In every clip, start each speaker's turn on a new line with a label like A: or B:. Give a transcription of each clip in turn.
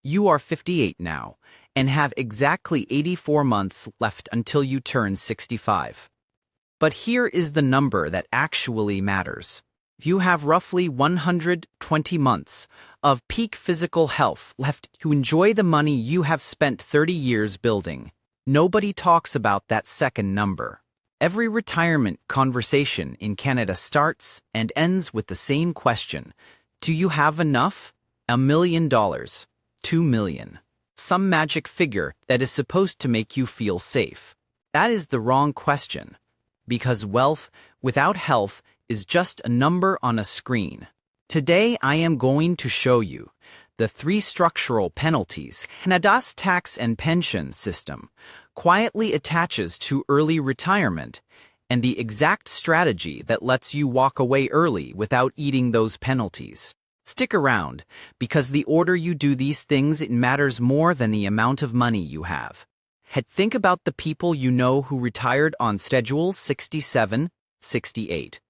A: You are 58 now, and have exactly 84 months left until you turn 65. But here is the number that actually matters. You have roughly 120 months of peak physical health left to enjoy the money you have spent 30 years building. Nobody talks about that second number. Every retirement conversation in Canada starts and ends with the same question. Do you have enough? $1 million. 2 million. Some magic figure that is supposed to make you feel safe. That is the wrong question. Because wealth without health is just a number on a screen. Today I am going to show you the 3 structural penalties Canada's tax and pension system quietly attaches to early retirement, and the exact strategy that lets you walk away early without eating those penalties. Stick around, because the order you do these things, it matters more than the amount of money you have. Think about the people you know who retired on Schedule 67, 68.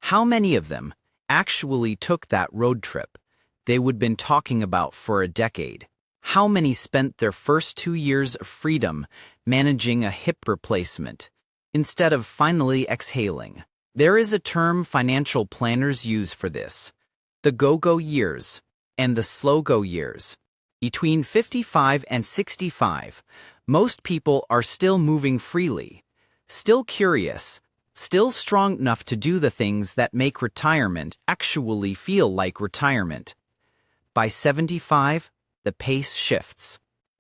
A: How many of them actually took that road trip they would been talking about for a decade? How many spent their first 2 years of freedom managing a hip replacement instead of finally exhaling? There is a term financial planners use for this: the go-go years and the slow-go years. Between 55 and 65, most people are still moving freely, still curious, still strong enough to do the things that make retirement actually feel like retirement. By 75, the pace shifts.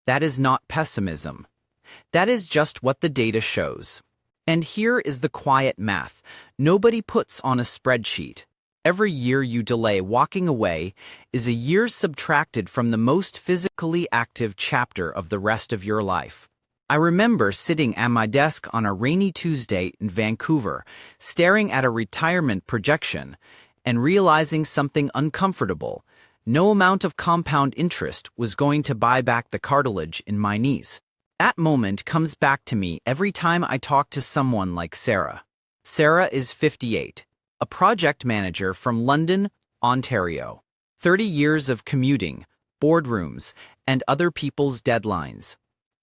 A: That is not pessimism. That is just what the data shows. And here is the quiet math nobody puts on a spreadsheet. Every year you delay walking away is a year subtracted from the most physically active chapter of the rest of your life. I remember sitting at my desk on a rainy Tuesday in Vancouver, staring at a retirement projection, and realizing something uncomfortable. No amount of compound interest was going to buy back the cartilage in my knees. That moment comes back to me every time I talk to someone like Sarah. Sarah is 58. A project manager from London, Ontario. 30 years of commuting, boardrooms, and other people's deadlines.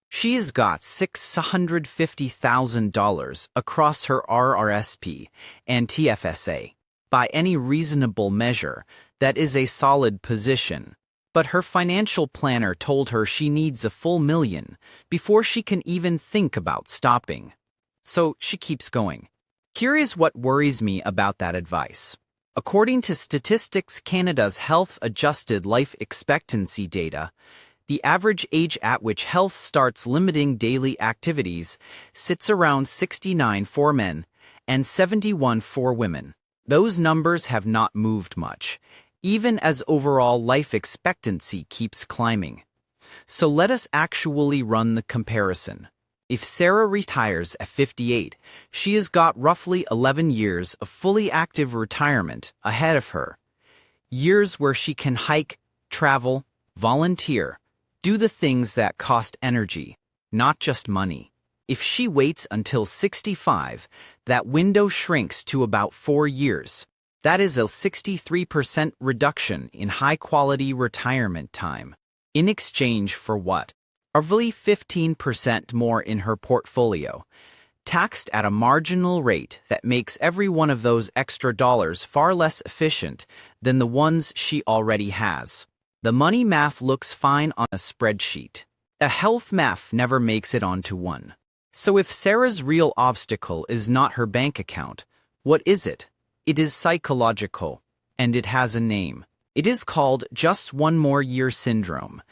A: She has got $650,000 across her RRSP and TFSA. By any reasonable measure, that is a solid position. But her financial planner told her she needs a full $1 million before she can even think about stopping. So she keeps going. Here is what worries me about that advice. According to Statistics Canada's health-adjusted life expectancy data, the average age at which health starts limiting daily activities sits around 69 for men and 71 for women. Those numbers have not moved much, even as overall life expectancy keeps climbing. So let us actually run the comparison. If Sarah retires at 58, she has got roughly 11 years of fully active retirement ahead of her. Years where she can hike, travel, volunteer, do the things that cost energy, not just money. If she waits until 65, that window shrinks to about 4 years. That is a 63% reduction in high-quality retirement time. In exchange for what? Roughly 15% more in her portfolio, taxed at a marginal rate that makes every one of those extra dollars far less efficient than the ones she already has. The money math looks fine on a spreadsheet. A health math never makes it onto one. So if Sarah's real obstacle is not her bank account, what is it? It is psychological, and it has a name. It is called just one more year syndrome.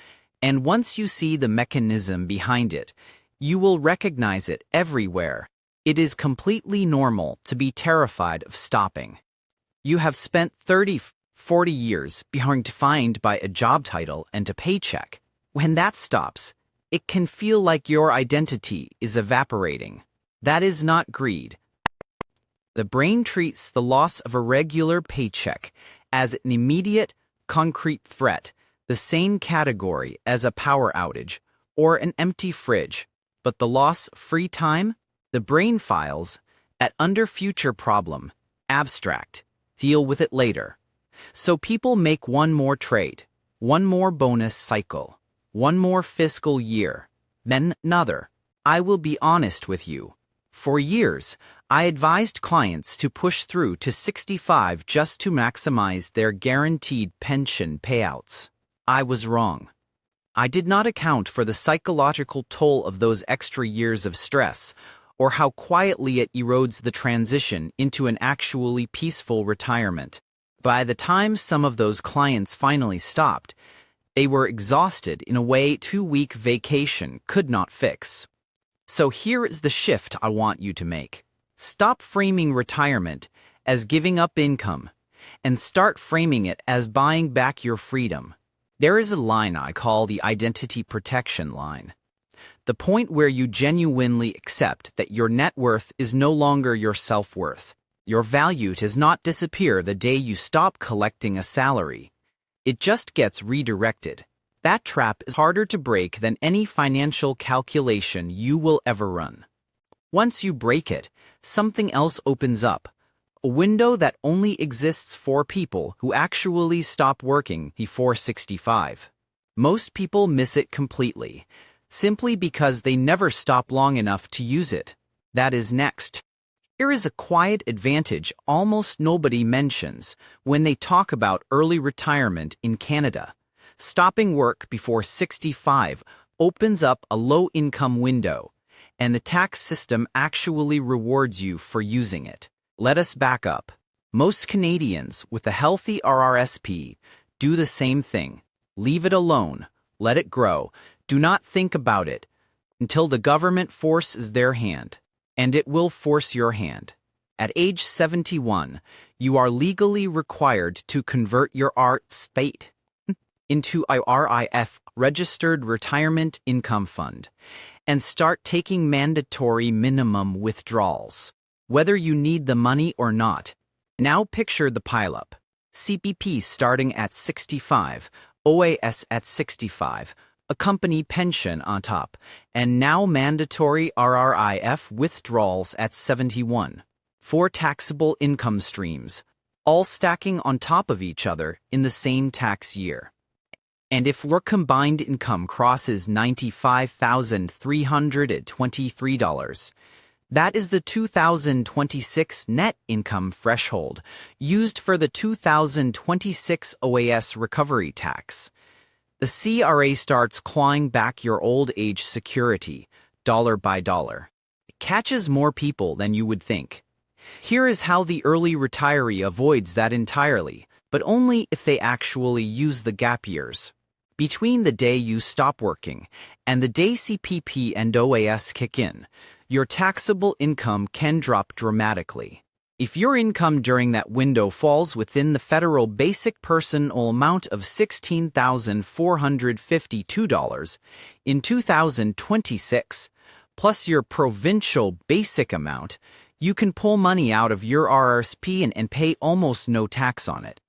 A: And once you see the mechanism behind it, you will recognize it everywhere. It is completely normal to be terrified of stopping. You have spent 30, 40 years being defined by a job title and a paycheck. When that stops, it can feel like your identity is evaporating. That is not greed. The brain treats the loss of a regular paycheck as an immediate, concrete threat, the same category as a power outage or an empty fridge. But the loss of free time, the brain files at under future problem, abstract, deal with it later. So people make one more trade, one more bonus cycle, One more fiscal year, then another. I will be honest with you. For years, I advised clients to push through to 65 just to maximize their guaranteed pension payouts. I was wrong. I did not account for the psychological toll of those extra years of stress, or how quietly it erodes the transition into an actually peaceful retirement. By the time some of those clients finally stopped, they were exhausted in a way 2-week vacation could not fix. So here is the shift I want you to make. Stop framing retirement as giving up income, and start framing it as buying back your freedom. There is a line I call the identity protection line. The point where you genuinely accept that your net worth is no longer your self-worth. Your value does not disappear the day you stop collecting a salary. It just gets redirected. That trap is harder to break than any financial calculation you will ever run. Once you break it, something else opens up. A window that only exists for people who actually stop working before 65. Most people miss it completely, simply because they never stop long enough to use it. That is next. Here is a quiet advantage almost nobody mentions when they talk about early retirement in Canada. Stopping work before 65 opens up a low-income window, and the tax system actually rewards you for using it. Let us back up. Most Canadians with a healthy RRSP do the same thing. Leave it alone. Let it grow. Do not think about it until the government forces their hand, and it will force your hand. At age 71, you are legally required to convert your RRSP into a RIF, Registered Retirement Income Fund, and start taking mandatory minimum withdrawals, whether you need the money or not. Now picture the pileup. CPP starting at 65, OAS at 65, a company pension on top, and now mandatory RRIF withdrawals at 71. 4 taxable income streams, all stacking on top of each other in the same tax year. And if your combined income crosses $95,323, that is the 2026 net income threshold used for the 2026 OAS recovery tax. The CRA starts clawing back your old age security, dollar by dollar. It catches more people than you would think. Here is how the early retiree avoids that entirely, but only if they actually use the gap years. Between the day you stop working and the day CPP and OAS kick in, your taxable income can drop dramatically. If your income during that window falls within the federal basic personal amount of $16,452 in 2026, plus your provincial basic amount, you can pull money out of your RRSP and pay almost no tax on it.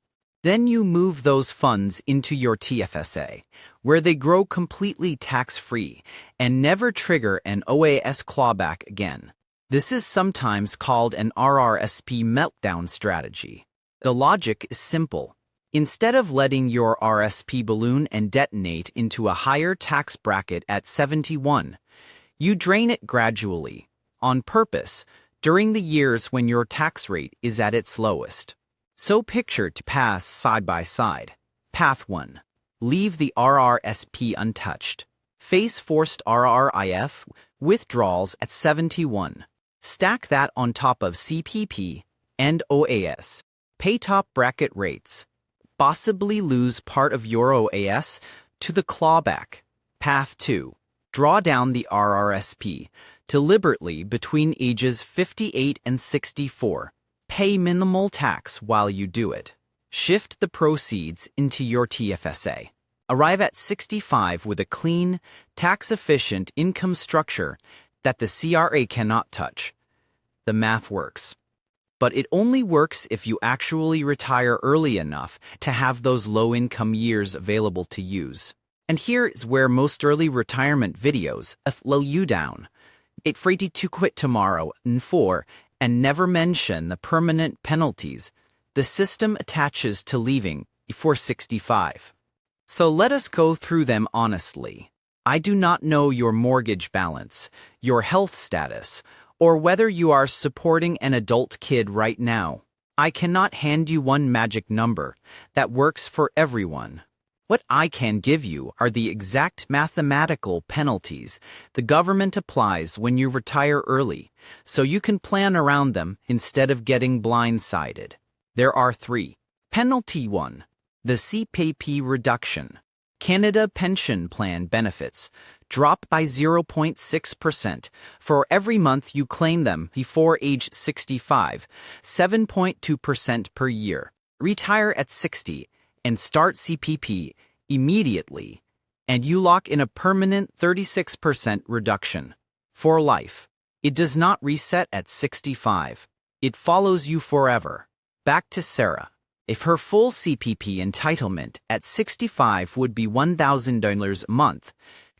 A: Then you move those funds into your TFSA, where they grow completely tax-free and never trigger an OAS clawback again. This is sometimes called an RRSP Meltdown Strategy. The logic is simple. Instead of letting your RRSP balloon and detonate into a higher tax bracket at 71, you drain it gradually, on purpose, during the years when your tax rate is at its lowest. So picture to pass side by side. Path 1. Leave the RRSP untouched. Face forced RRIF withdrawals at 71. Stack that on top of CPP and OAS. Pay top bracket rates. Possibly lose part of your OAS to the clawback. Path 2. Draw down the RRSP deliberately between ages 58 and 64. Pay minimal tax while you do it. Shift the proceeds into your TFSA. Arrive at 65 with a clean, tax-efficient income structure that the CRA cannot touch. The math works. But it only works if you actually retire early enough to have those low-income years available to use. And here is where most early retirement videos slow you down. 8 free to quit tomorrow, and 4, and never mention the permanent penalties the system attaches to leaving before 65. So let us go through them honestly. I do not know your mortgage balance, your health status, or whether you are supporting an adult kid right now. I cannot hand you one magic number that works for everyone. What I can give you are the exact mathematical penalties the government applies when you retire early, so you can plan around them instead of getting blindsided. There are 3. Penalty 1. The CPP reduction. Canada Pension Plan benefits drop by 0.6% for every month you claim them before age 65, 7.2% per year. Retire at 60 and start CPP immediately, and you lock in a permanent 36% reduction for life. It does not reset at 65. It follows you forever. Back to Sarah. If her full CPP entitlement at 65 would be $1,000 a month,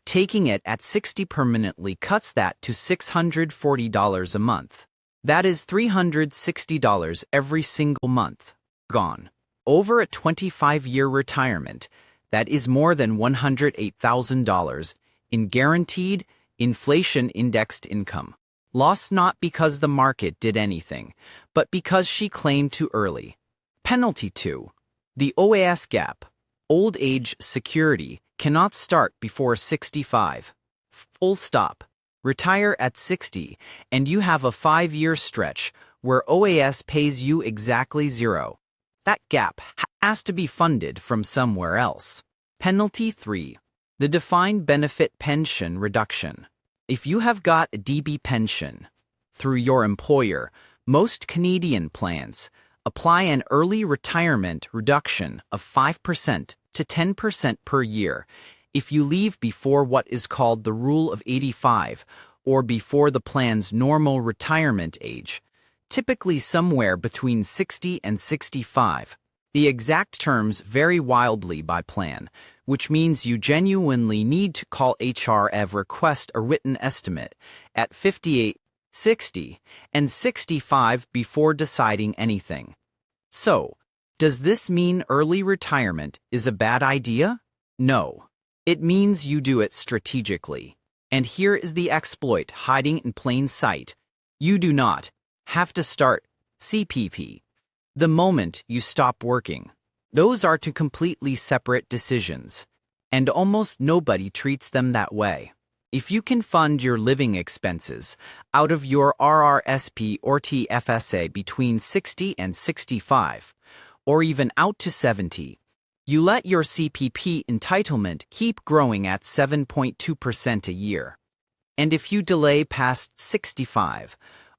A: taking it at 60 permanently cuts that to $640 a month. That is $360 every single month. Gone. Over a 25-year retirement, that is more than $108,000 in guaranteed, inflation-indexed income. Lost not because the market did anything, but because she claimed too early. Penalty 2. The OAS gap. Old age security cannot start before 65. Full stop. Retire at 60, and you have a 5-year stretch where OAS pays you exactly 0. That gap has to be funded from somewhere else. Penalty 3. The defined benefit pension reduction. If you have got a DB pension through your employer, most Canadian plans apply an early retirement reduction of 5% to 10% per year if you leave before what is called the Rule of 85 or before the plan's normal retirement age, typically somewhere between 60 and 65. The exact terms vary wildly by plan, which means you genuinely need to call HR and request a written estimate at 58, 60, and 65 before deciding anything. So, does this mean early retirement is a bad idea? No. It means you do it strategically. And here is the exploit hiding in plain sight. You do not have to start CPP the moment you stop working. Those are two completely separate decisions, and almost nobody treats them that way. If you can fund your living expenses out of your RRSP or TFSA between 60 and 65, or even out to 70, you let your CPP entitlement keep growing at 7.2% a year. And if you delay past 65,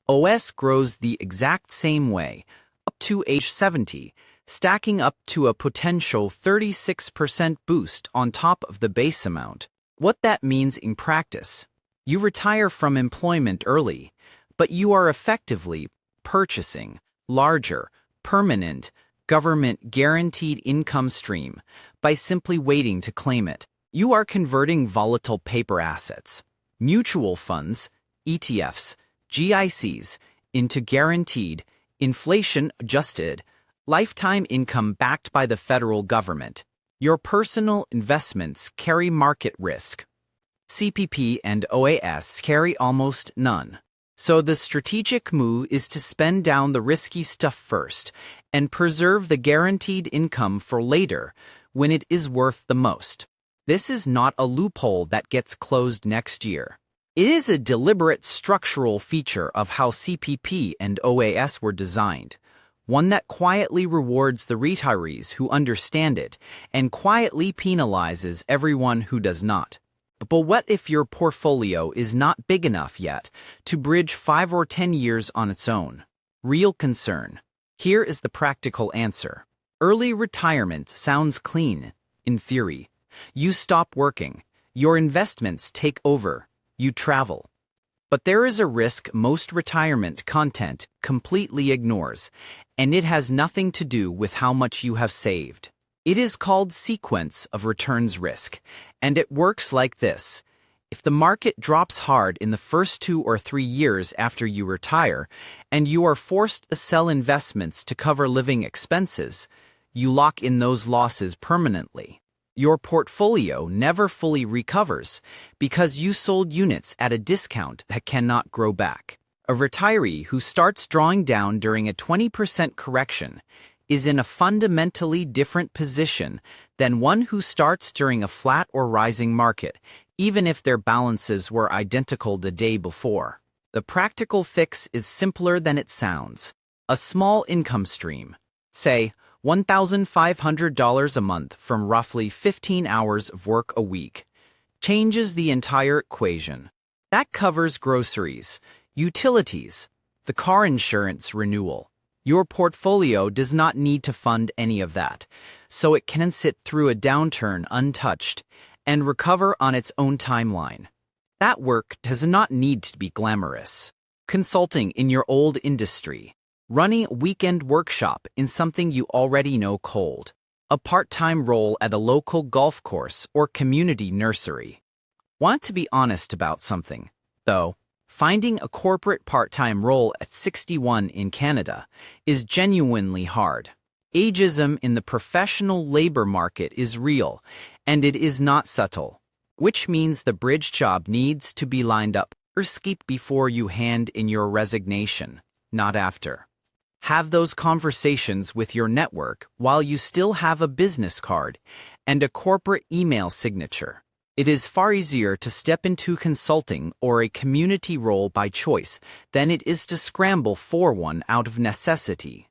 A: OS grows the exact same way, up to age 70, stacking up to a potential 36% boost on top of the base amount. What that means in practice: you retire from employment early, but you are effectively purchasing larger, permanent, government-guaranteed income stream by simply waiting to claim it. You are converting volatile paper assets, mutual funds, ETFs, GICs, into guaranteed, inflation-adjusted, lifetime income backed by the federal government. Your personal investments carry market risk. CPP and OAS carry almost none. So the strategic move is to spend down the risky stuff first and preserve the guaranteed income for later when it is worth the most. This is not a loophole that gets closed next year. It is a deliberate structural feature of how CPP and OAS were designed. One that quietly rewards the retirees who understand it and quietly penalizes everyone who does not. But what if your portfolio is not big enough yet to bridge 5 or 10 years on its own? Real concern. Here is the practical answer. Early retirement sounds clean, in theory. You stop working, your investments take over, you travel. But there is a risk most retirement content completely ignores, and it has nothing to do with how much you have saved. It is called sequence of returns risk, and it works like this. If the market drops hard in the first 2 or 3 years after you retire, and you are forced to sell investments to cover living expenses, you lock in those losses permanently. Your portfolio never fully recovers because you sold units at a discount that cannot grow back. A retiree who starts drawing down during a 20% correction is in a fundamentally different position than one who starts during a flat or rising market, even if their balances were identical the day before. The practical fix is simpler than it sounds. A small income stream, say $1,500 a month from roughly 15 hours of work a week, changes the entire equation. That covers groceries, utilities, the car insurance renewal. Your portfolio does not need to fund any of that, so it can sit through a downturn untouched and recover on its own timeline. That work does not need to be glamorous. Consulting in your old industry, running a weekend workshop in something you already know cold, a part-time role at a local golf course or community nursery. Want to be honest about something, though? Finding a corporate part-time role at 61 in Canada is genuinely hard. Ageism in the professional labor market is real, and it is not subtle, which means the bridge job needs to be lined up before you hand in your resignation, not after. Have those conversations with your network while you still have a business card and a corporate email signature. It is far easier to step into consulting or a community role by choice than it is to scramble for one out of necessity.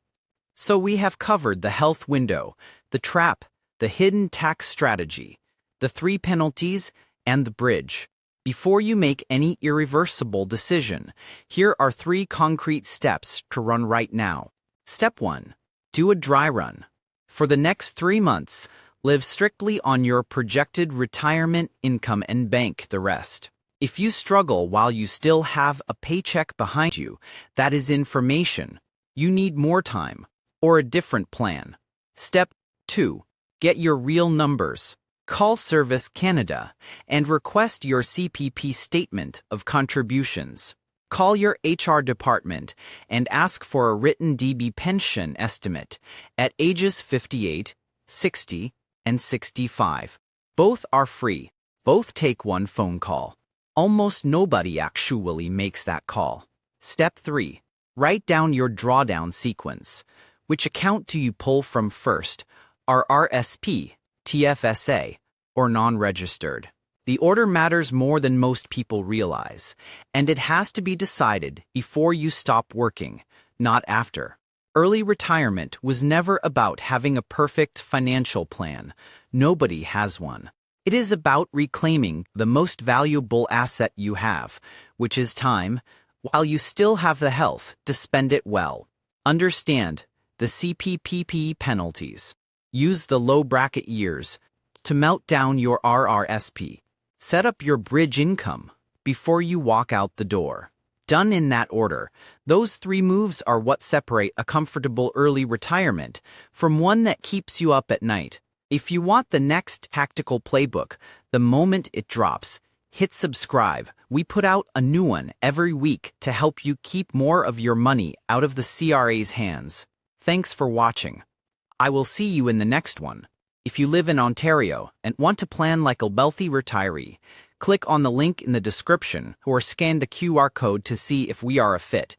A: So we have covered the health window, the trap, the hidden tax strategy, the 3 penalties, and the bridge. Before you make any irreversible decision, here are 3 concrete steps to run right now. Step 1. Do a dry run. For the next 3 months, live strictly on your projected retirement income and bank the rest. If you struggle while you still have a paycheck behind you, that is information. You need more time or a different plan. Step 2. Get your real numbers. Call Service Canada and request your CPP statement of contributions. Call your HR department and ask for a written DB pension estimate at ages 58, 60, and 65. Both are free. Both take one phone call. Almost nobody actually makes that call. Step 3. Write down your drawdown sequence. Which account do you pull from first? RRSP, TFSA, or non-registered? The order matters more than most people realize, and it has to be decided before you stop working, not after. Early retirement was never about having a perfect financial plan. Nobody has one. It is about reclaiming the most valuable asset you have, which is time, while you still have the health to spend it well. Understand the CPP penalties. Use the low bracket years to melt down your RRSP. Set up your bridge income before you walk out the door. Done in that order, those 3 moves are what separate a comfortable early retirement from one that keeps you up at night. If you want the next tactical playbook, the moment it drops, hit subscribe. We put out a new one every week to help you keep more of your money out of the CRA's hands. Thanks for watching. I will see you in the next one. If you live in Ontario and want to plan like a wealthy retiree, click on the link in the description or scan the QR code to see if we are a fit.